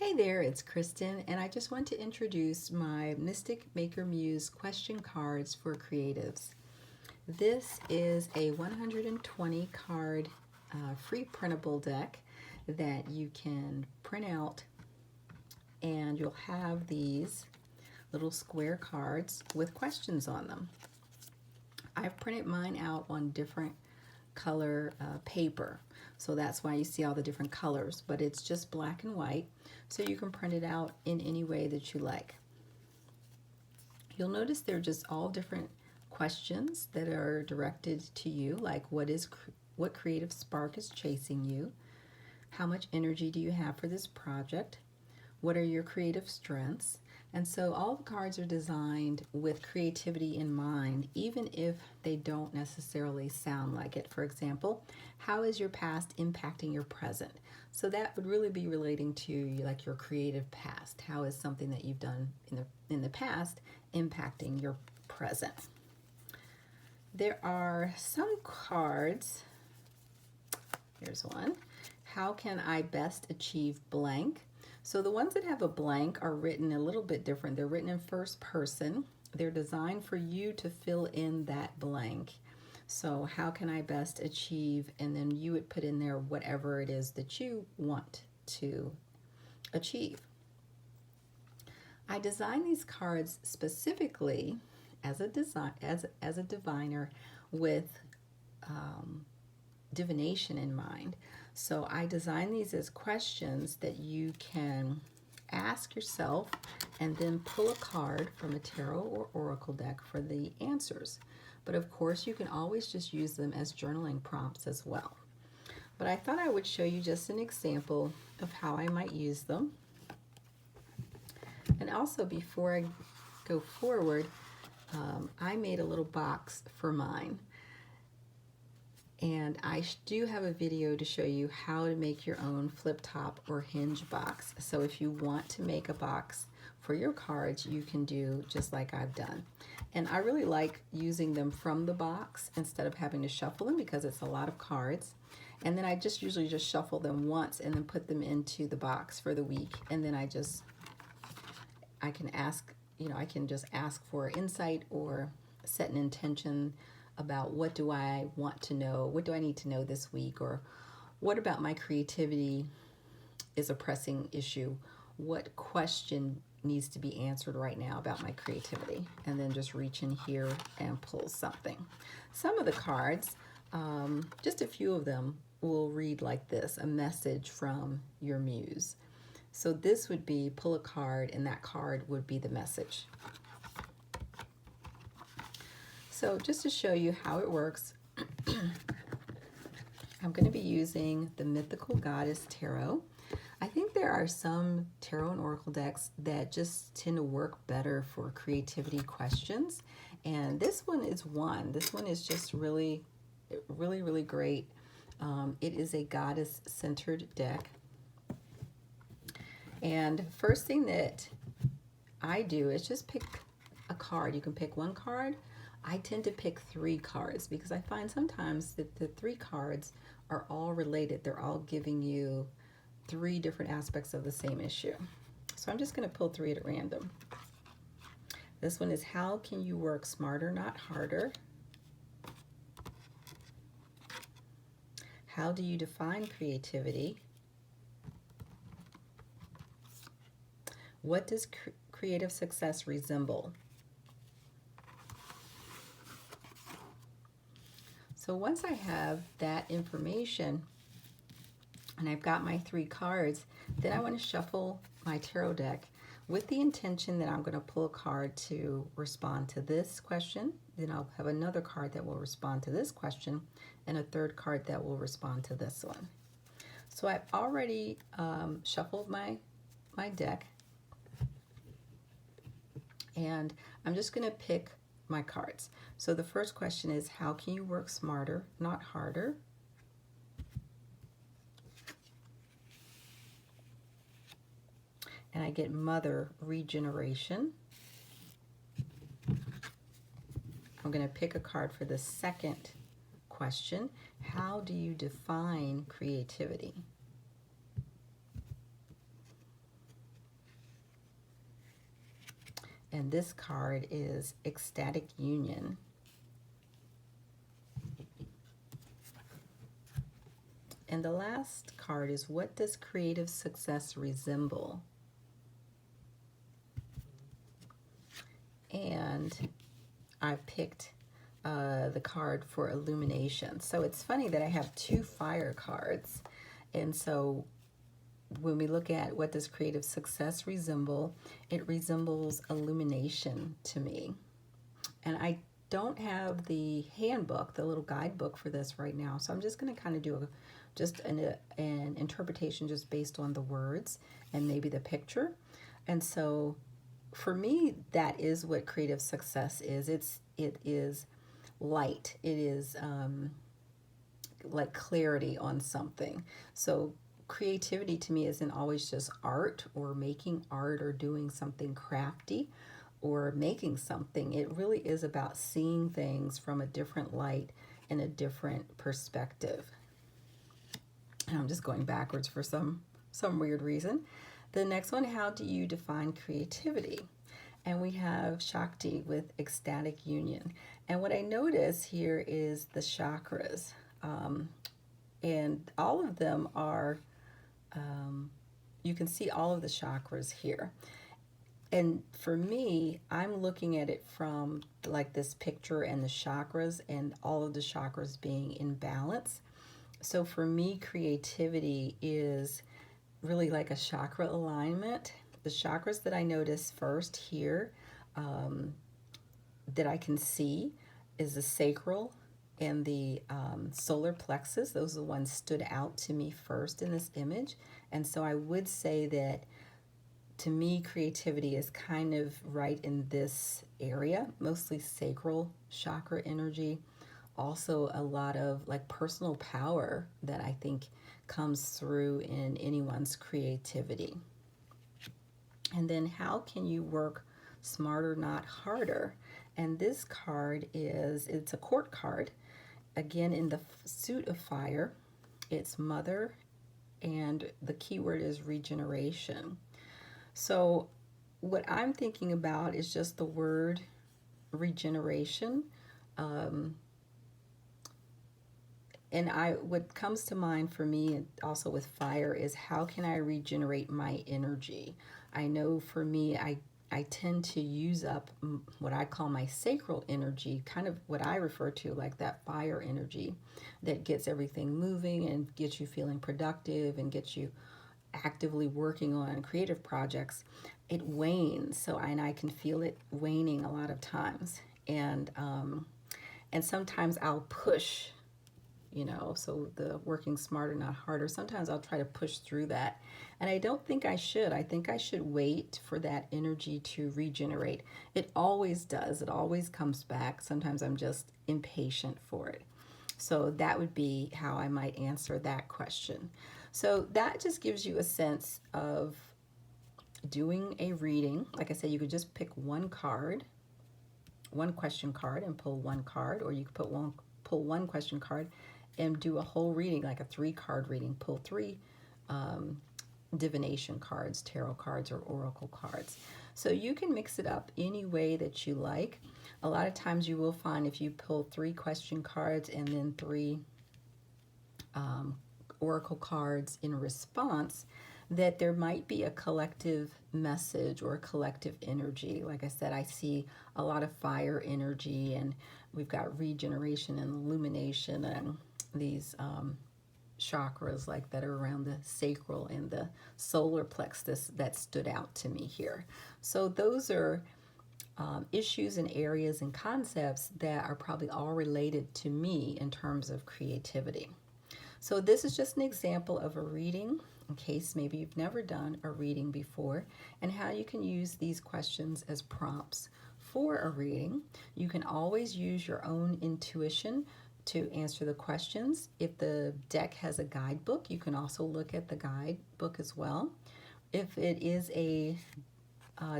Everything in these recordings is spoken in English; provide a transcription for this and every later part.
Hey there, it's Kristen, and I just want to introduce my Mystic Maker Muse question cards for creatives. This is a 120 card free printable deck that you can print out, and you'll have these little square cards with questions on them. I've printed mine out on different color paper, so that's why you see all the different colors, but it's just black and white, so you can print it out in any way that you like. You'll notice they're just all different questions that are directed to you, like what creative spark is chasing you? How much energy do you have for this project? What are your creative strengths? And so all the cards are designed with creativity in mind, even if they don't necessarily sound like it. For example, how is your past impacting your present? So that would really be relating to like your creative past. How is something that you've done in the past impacting your present? There are some cards. Here's one. How can I best achieve blank? So the ones that have a blank are written a little bit different. They're written in first person. They're designed for you to fill in that blank. So how can I best achieve? And then you would put in there whatever it is that you want to achieve. I designed these cards specifically as a diviner with divination in mind. So I designed these as questions that you can ask yourself and then pull a card from a tarot or oracle deck for the answers. But of course, you can always just use them as journaling prompts as well. But I thought I would show you just an example of how I might use them. And also, before I go forward, I made a little box for mine. And I do have a video to show you how to make your own flip top or hinge box. So if you want to make a box for your cards, you can do just like I've done. And I really like using them from the box instead of having to shuffle them because it's a lot of cards. And then I just usually just shuffle them once and then put them into the box for the week. And then I can ask, I can just ask for insight or set an intention about what do I want to know, what do I need to know this week, or what about my creativity is a pressing issue, what question needs to be answered right now about my creativity, and then just reach in here and pull something. Some of the cards, just a few of them, will read like this: a message from your muse. So this would be pull a card, and that card would be the message. So just to show you how it works, I'm going to be using the Mythical Goddess Tarot. I think there are some tarot and oracle decks that just tend to work better for creativity questions. And this one is one. This one is just really, really great. It is a goddess-centered deck. And first thing that I do is just pick a card. You can pick one card. I tend to pick 3 cards because I find sometimes that the 3 cards are all related. They're all giving you 3 different aspects of the same issue. So I'm just going to pull 3 at random. This one is how can you work smarter, not harder? How do you define creativity? What does creative success resemble? So once I have that information and I've got my 3 cards, then I want to shuffle my tarot deck with the intention that I'm going to pull a card to respond to this question. Then I'll have another card that will respond to this question and a third card that will respond to this one. So I've already shuffled my deck, and I'm just going to pick my cards. So the first question is, how can you work smarter, not harder? And I get Mother, regeneration. I'm going to pick a card for the second question. How do you define creativity? And this card is Ecstatic Union. And the last card is, what does creative success resemble? And I picked the card for illumination. So it's funny that I have two fire cards. And so when we look at what does creative success resemble, it resembles illumination to me. And I don't have the handbook, the little guidebook for this right now. So I'm just going to kind of do an interpretation just based on the words and maybe the picture. And so for me, that is what creative success is. It is light. It is like clarity on something. So creativity to me isn't always just art or making art or doing something crafty or making something. It really is about seeing things from a different light and a different perspective. And I'm just going backwards for some weird reason. The next one, how do you define creativity? And we have Shakti with Ecstatic Union. And what I notice here is the chakras. And all of them are, you can see all of the chakras here. And for me, I'm looking at it from like this picture and the chakras and all of the chakras being in balance. So for me, creativity is really like a chakra alignment. The chakras that I notice first here that I can see is the sacral and the solar plexus. Those are the ones stood out to me first in this image. And so I would say that to me, creativity is kind of right in this area, mostly sacral chakra energy. Also a lot of like personal power that I think comes through in anyone's creativity. And then how can you work smarter, not harder? And this card it's a court card. Again, in the suit of fire, it's mother, and the keyword is regeneration. So what I'm thinking about is just the word regeneration. And what comes to mind for me, and also with fire, is how can I regenerate my energy? I know for me, I tend to use up what I call my sacral energy, kind of what I refer to like that fire energy that gets everything moving and gets you feeling productive and gets you actively working on creative projects. It wanes, and I can feel it waning a lot of times. And sometimes I'll push, so the working smarter, not harder. Sometimes I'll try to push through that. And I don't think I should. I think I should wait for that energy to regenerate. It always does. It always comes back. Sometimes I'm just impatient for it. So that would be how I might answer that question. So that just gives you a sense of doing a reading. Like I said, you could just pick one card, one question card, and pull one card, or you could pull one question card and do a whole reading, like a 3-card reading. Pull 3 divination cards, tarot cards, or oracle cards. So you can mix it up any way that you like. A lot of times you will find if you pull 3 question cards and then 3 oracle cards in response, that there might be a collective message or a collective energy. Like I said, I see a lot of fire energy, and we've got regeneration and illumination and these chakras like that are around the sacral and the solar plexus that stood out to me here. So those are issues and areas and concepts that are probably all related to me in terms of creativity. So this is just an example of a reading, in case maybe you've never done a reading before, and how you can use these questions as prompts for a reading. You can always use your own intuition to answer the questions. If the deck has a guidebook, you can also look at the guidebook as well. If it is a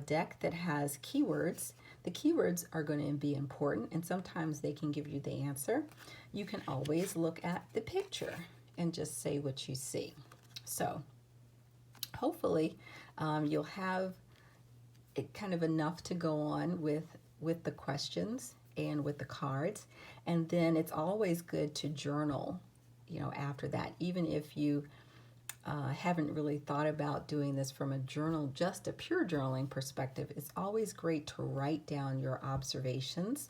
deck that has keywords, the keywords are going to be important, and sometimes they can give you the answer. You can always look at the picture and just say what you see. So hopefully you'll have kind of enough to go on with the questions and with the cards. And then it's always good to journal, after that, even if you haven't really thought about doing this from a journal, just a pure journaling perspective. It's always great to write down your observations,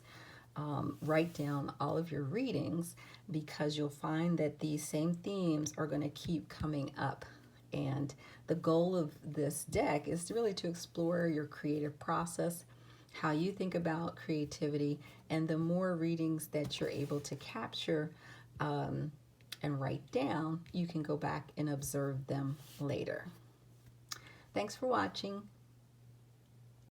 write down all of your readings, because you'll find that these same themes are going to keep coming up. And the goal of this deck is really to explore your creative process, how you think about creativity, and the more readings that you're able to capture and write down, you can go back and observe them later. Thanks for watching.